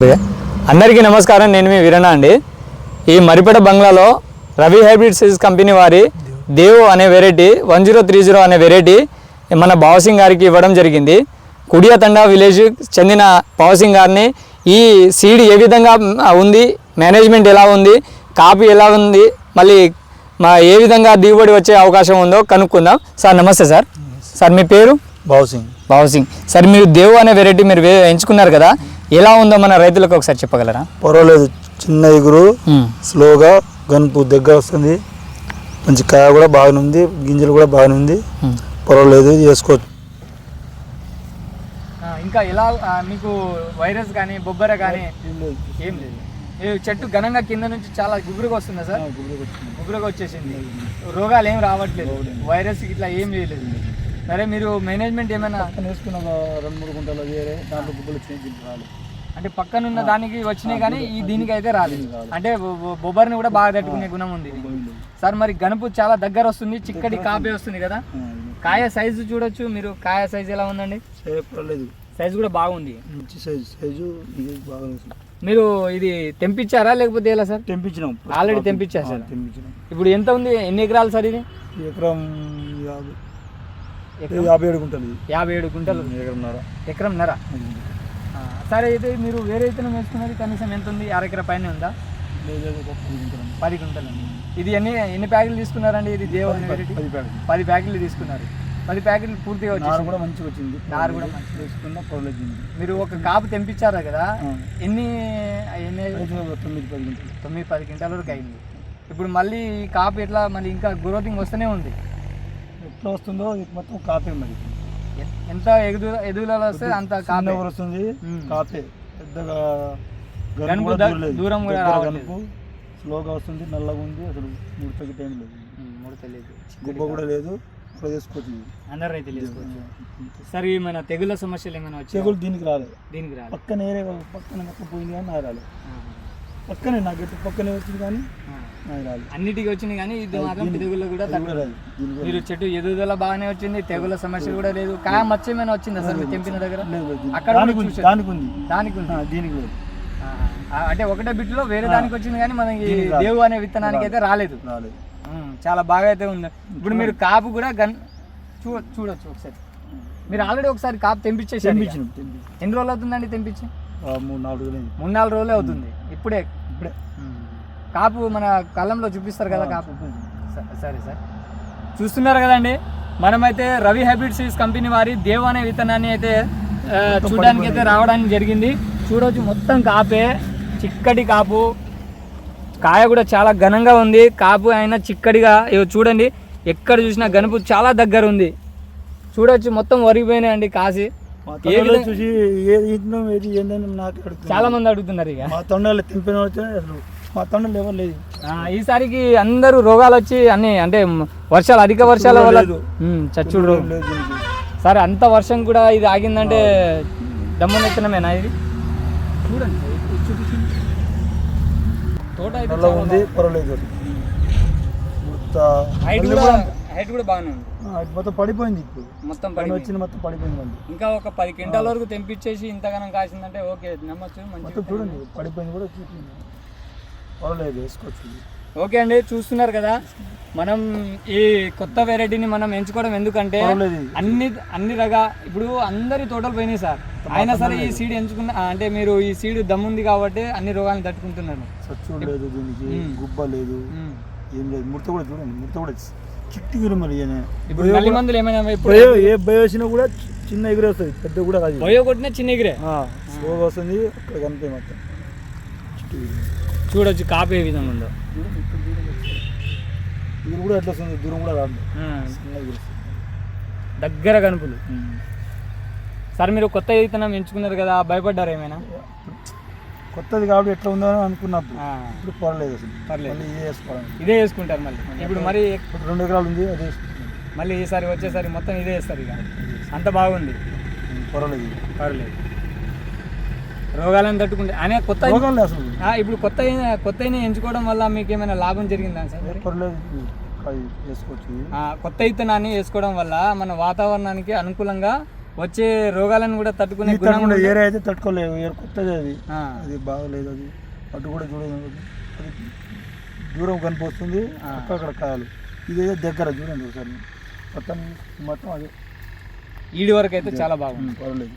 అందరికీ నమస్కారం. నేను మీ వీరణ అండి. ఈ మరిపేట బంగ్లాలో రవి హైబ్రిడ్ సీడ్స్ కంపెనీ వారి దేవ్ అనే వెరైటీ 1030 అనే వెరైటీ మన భావసింగ్ గారికి ఇవ్వడం జరిగింది. కుడియాతండా విలేజ్ చెందిన భావసింగ్ గారిని ఈ సీడ్ ఏ విధంగా ఉంది, మేనేజ్మెంట్ ఎలా ఉంది, కాపీ ఎలా ఉంది, మళ్ళీ ఏ విధంగా దిగుబడి వచ్చే అవకాశం ఉందో కనుక్కుందాం. సార్ నమస్తే సార్. సార్ మీ పేరు? భావసింగ్. సార్ మీరు దేవ్ అనే వెరైటీ మీరు ఎంచుకున్నారు కదా, ఎలా ఉందో మన రైతులకు ఒకసారి చెప్పగలరా? పర్వాలేదు, చిన్న ఎగురు, స్లోగా గనుపు దగ్గర వస్తుంది, మంచి కాయ కూడా బాగానే ఉంది, గింజలు కూడా బాగానే ఉంది, పర్వాలేదు, చేసుకోవచ్చు. ఇంకా ఎలా మీకు వైరస్ కానీ బొబ్బర కానీ ఏం లేదు? చెట్టు ఘనంగా కింద నుంచి చాలా గుబురుగా వస్తుందా సార్? గుబురుగా వచ్చేసింది, రోగాలు ఏం రావట్లేదు, వైరస్ ఇట్లా ఏం చేయలేదు. సరే, మీరు మేనేజ్మెంట్ ఏమైనా వేసుకున్న 2-3 గుంటలు వేరే దాంట్లో గుబ్బలు వచ్చినాయి, అంటే పక్కనున్న దానికి వచ్చినాయి కానీ ఈ దీనికి అయితే రాలేదు, అంటే బొబ్బర్ని కూడా బాగా తట్టుకునే గుణం ఉంది సార్. మరి గనుపు చాలా దగ్గర వస్తుంది, చిక్కటి కాపే వస్తుంది కదా, కాయ సైజు చూడొచ్చు మీరు. కాయ సైజు ఎలా ఉందండి? సైజు కూడా బాగుంది, మంచి సైజు బాగా. మీరు ఇది తెంపించారా లేకపోతే ఎలా సార్? తెంపించినాం, ఆల్రెడీ తెంపించారు సార్. తెంపించినాం. ఇప్పుడు ఎంత ఉంది, ఎన్ని ఎకరాలు సార్ ఇది? ఎకరం 57 గుంటలు. 57 గుంటలు, ఎకరంన్నర. సరే, అయితే మీరు వేరే విత్తనం వేసుకున్నది కనీసం ఎంత ఉంది? 1/2 ఎకరా పైన ఉందా? 10 గుంటలు ఉంది. ఇది ఎన్ని ప్యాకెట్లు తీసుకున్నారండి? ఇది దేవ్ అనే వెరైటీ 10 ప్యాకెట్లు తీసుకున్నారు. 10 ప్యాకెట్లు పూర్తిగా వచ్చింది, కూడా మంచిగా వచ్చింది, నారు కూడా మంచిగా తీసుకున్నా పర్వాలేదు. మీరు ఒక కాపు తెంపించారా కదా, ఎన్ని 9-10 క్వింటాల వరకు అయింది. ఇప్పుడు మళ్ళీ ఈ కాపు ఎట్లా మళ్ళీ ఇంకా గ్రోతింగ్ వస్తూనే ఉంది, ఎట్లా వస్తుందో మొత్తం కాపే. మరి ఎంత ఎదుగుదల వస్తే అంత కాపే వస్తుంది, కాపే పెద్దగా దూరం కూడా గనుపు స్లోగా వస్తుంది, నల్లగా ఉంది, అసలు ముడతకి టైం లేదు, తెలియదు, గుబ్బ కూడా లేదు, చేసుకోవచ్చు, అందరు రైతులు చేసుకోవచ్చు. సరే, ఏమైనా తెగుళ్ళ సమస్యలు ఏమైనా వచ్చాయి? తెగులు దీనికి రాలేదు, పక్కన మొక్క పోయింది కానీ నాకు రాలేదు, పక్కనే నా గట్టి పక్కనే వచ్చింది కానీ నాకు రాలేదు. అన్నిటికీ వచ్చింది కానీ ఇది మాత్రం తెగుళ్ళు కూడా రాలేదు. మీరు చెట్టు ఎదుగుదల బాగానే వచ్చింది, తెగుళ్ళ సమస్య కూడా లేదు. కాయ మచ్చ ఏమైనా వచ్చిందా సార్ మీరు తెంపిన దగ్గర? అక్కడ దానికి దీనికి లేదు, అంటే ఒకటే బిట్లో వేరే దానికి వచ్చింది కానీ మనకి దేవు అనే విత్తనానికి అయితే రాలేదు. చాలా బాగా అయితే ఉంది. ఇప్పుడు మీరు కాపు కూడా చూడొచ్చు ఒకసారి. మీరు ఆల్రెడీ ఒకసారి కాపు తెంపించేసారు. ఎన్ని రోజులు అవుతుందండి తెంపించి? 3-4 రోజులే అవుతుంది. ఇప్పుడే కాపు మన కళ్ళంలో చూపిస్తారు కదా కాపు. సరే సార్, చూస్తున్నారు కదండి, మనమైతే రవి హైబ్రిడ్ సీడ్స్ కంపెనీ వారి దేవ్ అనే విత్తనాన్ని అయితే చూడడానికి అయితే రావడానికి జరిగింది. చూడవచ్చు, మొత్తం కాపే, చిక్కటి కాపు, కాయ కూడా చాలా ఘనంగా ఉంది. కాపు అయినా చిక్కడిగా చూడండి, ఎక్కడ చూసినా గనుపు చాలా దగ్గర ఉంది. చూడవచ్చు, మొత్తం వరిగిపోయినాయండి కాసి. చాలా మంది అడుగుతున్నారు, ఇక మా తొండలు తెంపిన మా తొండలు ఎవరు లేదు. ఈసారికి అందరూ రోగాలు వచ్చి అన్ని, అంటే వర్షాలు, అధిక వర్షాల వల్ల చచ్చుడు. సరే, అంత వర్షం కూడా ఇది ఆగిందంటే దమ్మనెత్తనమేనా ఇది? చూడండి, తోట అయితే ఉంది, పర్వాలేదు, హైట్ కూడా బాగానే ఉంది. మొత్తం పడిపోయింది, ఇప్పుడు మొత్తం పడిపోయింది. ఇంకా ఒక 10 క్వింటాల వరకు తెంపించేసి ఇంతగానం కాసిందంటే ఓకే, నమ్మచ్చు. మంచి చూడండి, పడిపోయింది కూడా చూపించింది, పర్వాలేదు, వేసుకోవచ్చు. ఓకే అండి, చూస్తున్నారు కదా, మనం ఈ కొత్త వెరైటీని మనం ఎంచుకోవడం ఎందుకంటే అన్ని రగా ఇప్పుడు అందరి తోటలు పోయినాయి సార్, అయినా సరే ఈ సీడ్ ఎంచుకున్న, అంటే మీరు ఈ సీడ్ దమ్ముంది కాబట్టి అన్ని రోగాలను తట్టుకుంటున్నారు. సచ్చు లేదు, దీనికి గుబ్బ లేదు, ఏం లేదు. ముడత కూడా చూడండి, ముడత కూడా చిట్టిగురు. మరి ఇప్పుడు నల్లి మందులు ఏమైనా ఏ బయో వచ్చినా కూడా చిన్న ఎగురే వస్తుంది, పెద్ద కూడా కాదు. బయో కొట్టినా చిన్న ఎగురే స్లోగా వస్తుంది, అక్కడ కనిపే మొత్తం. చూడొచ్చు కాపు ఏ విధంగా ఉందో. ఇది కూడా ఎట్లా వస్తుంది, దూరం కూడా రాదు, దగ్గర కనుపులు. సార్, మీరు కొత్త విత్తనం ఎంచుకున్నారు కదా, భయపడ్డారు ఏమైనా? కొత్తది కాబట్టి ఎట్లా ఉందో అనుకున్నప్పుడు ఇప్పుడు పర్లేదు, అసలు పర్లేదు, ఇదే వేసుకుంటారు. మళ్ళీ ఇప్పుడు మరి 2 ఎకరాలు ఉంది, అదే వేసుకుంటాం. మళ్ళీ ఈసారి వచ్చేసరి మొత్తం ఇదే వేస్తారు, ఇక అంత బాగుంది, పర్లేదు. రోగాలను తట్టుకుంటే అనే కొత్త ఇప్పుడు కొత్త ఎంచుకోవడం వల్ల మీకు ఏమైనా లాభం జరిగిందా సార్? వేసుకోవచ్చు. కొత్త విత్తనాన్ని వేసుకోవడం వల్ల మన వాతావరణానికి అనుకూలంగా వచ్చే రోగాలను కూడా తట్టుకునే గుణం కూడా ఏరే అయితే తట్టుకోలేదు, ఏరు కొత్తది అది, ఆ. అది బాగలేదు. అది అటు కూడా చూడండి, అది దూరం కనిపిస్తుంది, అక్కడ కాయలు. ఇదైతే దగ్గర చూడండి ఒకసారి, మొత్తం అదే ఈడి వరకు అయితే చాలా బాగుంది. పర్వాలేదు.